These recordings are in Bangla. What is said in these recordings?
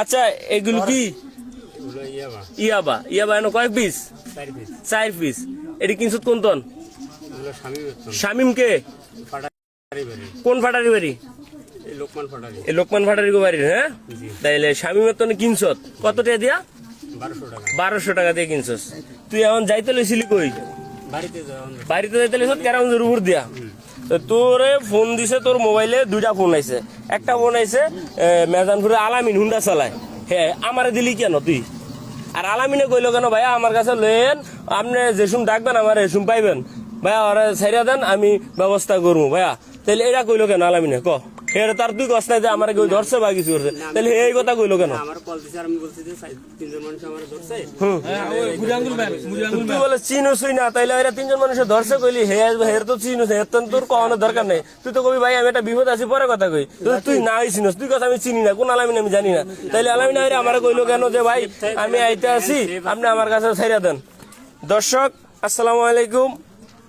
আচ্ছা এগুলো কি ইয়াবা ইয়াবা এনে কয় পিস? 4 পিস। এটি কিনছত কোন তন? শামিম কে? কোন ফাটারি বাড়ি? লোকমান ফাটারি গো বাড়ির। হ্যাঁ, তাইলে শামিমের তনে কিনছত কত টাকা দিয়া? 1200 টাকা দিয়ে কিনছস। তুই এখন যাইতে লইছিলি কই? বাড়িতে যাইতে লইছত কেরামজুর উপর দিয়া। তোরে ফোন দিছে, তোর মোবাইলে 2টা ফোন আইছে। একটা ফোন আইছে মেজানপুরে আলামিন হুন্ডা চালায়। হ্যাঁ, আমারে দিলি কেন তুই? আর আলামিনে কইলো কেন ভাইয়া আমার কাছে লেন, আপনি যেসুম ডাকবেন আমার এসুম পাইবেন ভাইয়া, ওরা ছাইরা দেন আমি ব্যবস্থা করবো ভাইয়া। তাহলে এটা কইলো কেন আলামিনে? ক এর তার তুই কষ্ট নাই যে আমার কেউ ধরছে বা কিছু করছে, তাহলে এই কথা কইলো কেন? তুই বলে চিনোসই না, তাইলে এরা 3জন মানুষের ধরছে কইলি হের তো চিনোস, হের তোর কখনো দরকার নেই। তুই তো কবি ভাই আমি একটা বিপদ আছি পরে কথা কই, তুই না চিনোস, তুই কথা আমি চিনি না, কোন আলামিন আমি জানি না। তাইলে আলামিন আমার কইলো কেন যে ভাই আমি আইতে আছি, আপনি আমার কাছে ছাইরা দেন। দর্শক আসসালামু আলাইকুম।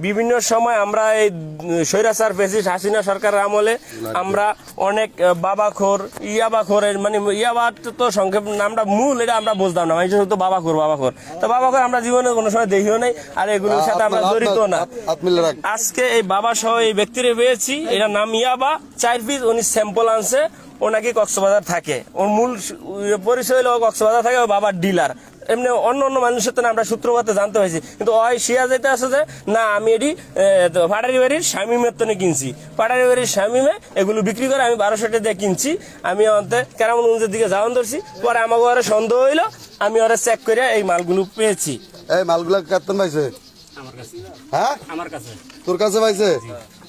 বিভিন্ন সময় আমরা এই স্বৈরাচার ফ্যাসিস্ট হাসিনা সরকারের আমলে আমরা অনেক বাবাখোর ইয়াবাখোরের, মানে ইয়াবা তো সংক্ষেপ নামটা মূল এটা আমরা বুঝতাম না, মানুষ তো বাবাখোর তো বাবাখোর আমরা জীবনে কোনো সময় দেখিও নাই, আর এগুলোর সাথে আমরা জড়িত না। আজকে এই বাবা সহ এই ব্যক্তিরে পেয়েছি, এটা নাম ইয়াবা 4 পিস। উনি স্যাম্পল আনছে, ও নাকি কক্সবাজার থাকে, ওর মূল পরিচয় হলো কক্সবাজার থাকে, ও বাবার ডিলার। এমনি অন্য অন্য মানুষের তো আমরা সূত্রপাতে জানতে হয়েছি, কিন্তু ওই শিয়া যেতে আছে যে না আমি এটি পাটারি বাড়ির শামিমের তনে কিনছি, পাটারি বাড়ির শামিমে এগুলো বিক্রি করে আমি 1200 টাকা দিয়ে কিনছি। আমি অন্তে কেরামগঞ্জের দিকে যাওয়ান ধরছি, পরে আমাকে ওরা সন্দেহ হইলো, আমি ওরা চেক করে এই মালগুলো পেয়েছি। এই মালগুলা কাটতেন পাইছে? হ্যাঁ, আমার কাছে। তোর কাছে পাইছে?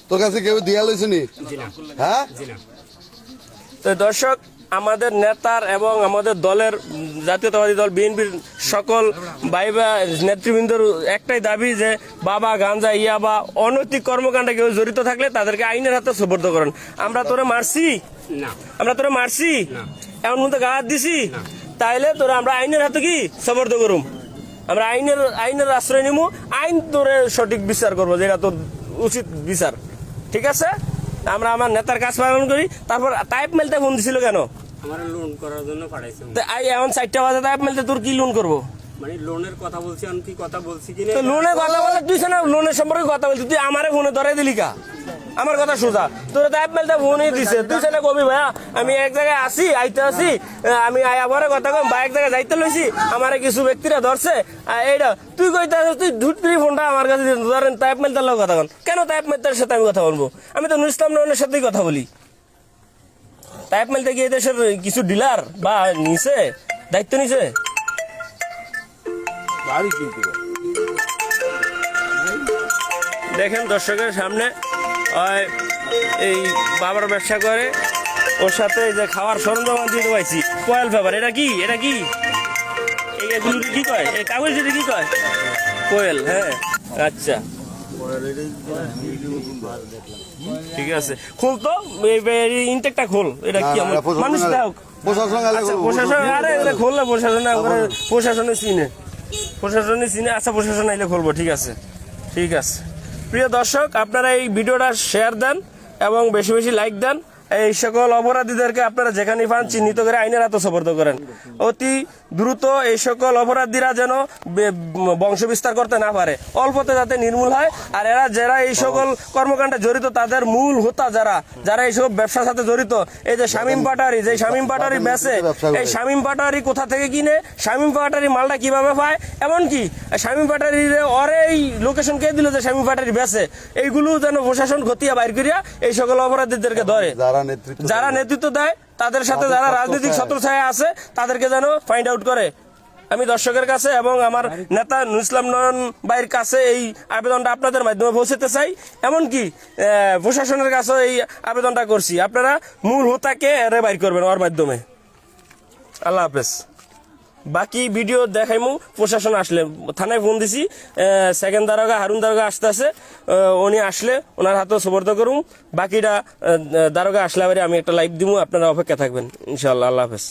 তোর কাছে কেউ দিয়া লইছে নি? হ্যাঁ। তো দর্শক আমাদের নেতার এবং আমাদের দলের জাতীয়তাবাদী দল বিএনপির সকল ভাই বা নেতৃবৃন্দর একটাই দাবি যে বাবা গাঞ্জা ইয়াবা অনৈতিক কর্মকাণ্ডে কেউ জড়িত থাকলে তাদেরকে আইনের হাতে সোপর্দ করেন। আমরা তোরা মারছি না, আমরা তোরা মারছি এমন মতো গাছ দিছি, তাইলে তোরা আমরা আইনের হাতে কি সোপর্দ করুম, আমরা আইনের আশ্রয় নিমু, আইন তোরে সঠিক বিচার করবো, যেটা তোর উচিত বিচার। ঠিক আছে, আমরা আমার নেতার কাজ পালন করি। তারপর তাইপ মেলতে ফোন দিছিল কেন? আমার লোন করার জন্য পাঠাইছে। এখন 4টা বাজে তাইপ মেলতে তোর কি লোন করবো? মানে লোনের কথা বলছি, আমি কি কথা বলছি কিনা? তো লোনের কথা বলে তুই না, লোনের সম্পর্কে কথা বলছি, তুই আমারে ফোনে ধরে দিলি কা? আমার কথা সোজা, তোর তাইপ মেলতে ফোনই দিছে, তুই না কবি ভাইয়া আমি এক জায়গায় আসি আইতে আসি, আমি আয়া পরে কথা কম বা এক জায়গায় যাইতে লইছি, আমারে কিছু ব্যক্তিরা ধরছে এইটা তুই কইতে তুই ধুটরি ফোনটা আমার কাছে ধরেন তাইপ মেলতে লোক কথা কন কেন? তাইপ মেলতার সাথে আমি কথা বলবো? আমি তো নুর ইসলাম নয়নের সাথেই কথা বলি। তাইপ মেলতে গিয়ে দেশের কিছু ডিলার বা নিছে দায়িত্ব নিছে। দেখেন দর্শকের সামনে এই বাবার ব্যবসা করে, ওর সাথে যে খাওয়ার সরঞ্জাম দিতে পাইছি কয়েল পেপার। এটা কি এগুলো কি কয়? এই কাগজ যদি কি কয়? কোয়েল। হ্যাঁ আচ্ছা ঠিক আছে, খুল তো ইনটেকটা খোল। এটা কি মানুষ প্রশাসন? আরে খুললে প্রশাসনে চিনে। আচ্ছা প্রশাসন আইলে খুলবো। ঠিক আছে ঠিক আছে। প্রিয় দর্শক আপনারা এই ভিডিওটা শেয়ার দেন এবং বেশি বেশি লাইক দেন। এই সকল অপরাধীদেরকে আপনারা যেখানে পান চিহ্নিত করে আইনের হাতে সোপর্দ করেন। অতি দ্রুত এই সকল অপরাধীরা যেন বংশ বিস্তার করতে না পারে, অল্পতে যাতে নির্মূল হয়। আর এরা যারা এই সকল কর্মকাণ্ডে জড়িত তাদের মূল হোতা যারা এইসব ব্যবসার সাথে জড়িত, এই যে শামিম পাটারি, যে শামিম পাটারি বেচে, এই শামিম পাটারি কোথা থেকে কিনে, শামিম পাটারি মালটা কিভাবে পায়, এমনকি শামিম পাটারি ওরে এই লোকেশন কে দিল যে শামিম পাটারি বেচে, এইগুলো যেন প্রশাসন খতিয়া বাইর করিয়া এই সকল অপরাধীদেরকে ধরে। যারা নেতৃত্ব দেয় তাদের সাথে যারা রাজনৈতিক ছত্রছায়া আছে তাদেরকে যেন ফাইন্ড আউট করে। আমি দর্শকের কাছে এবং আমার নেতা নুর ইসলাম নয়ন ভাইয়ের কাছে এই আবেদনটা আপনাদের মাধ্যমে পৌঁছাতে চাই, এমনকি প্রশাসনের কাছে এই আবেদনটা করছি, আপনারা মূল হোতাকে বাইর করবেন ওর মাধ্যমে। আল্লাহ হাফেজ। বাকি ভিডিও দেখাইমু প্রশাসন আসলে। থানায় ফোন দিছি, সেকেন্ড দারোগা হারুন দারোগা আসতেছে, উনি আসলে ওনার হাতে সোপর্দ করুম। বাকিটা দারোগা আসলে আমি একটা লাইভ দিব, আপনারা অপেক্ষা থাকবেন ইনশাআল্লাহ। আল্লাহ হাফেজ।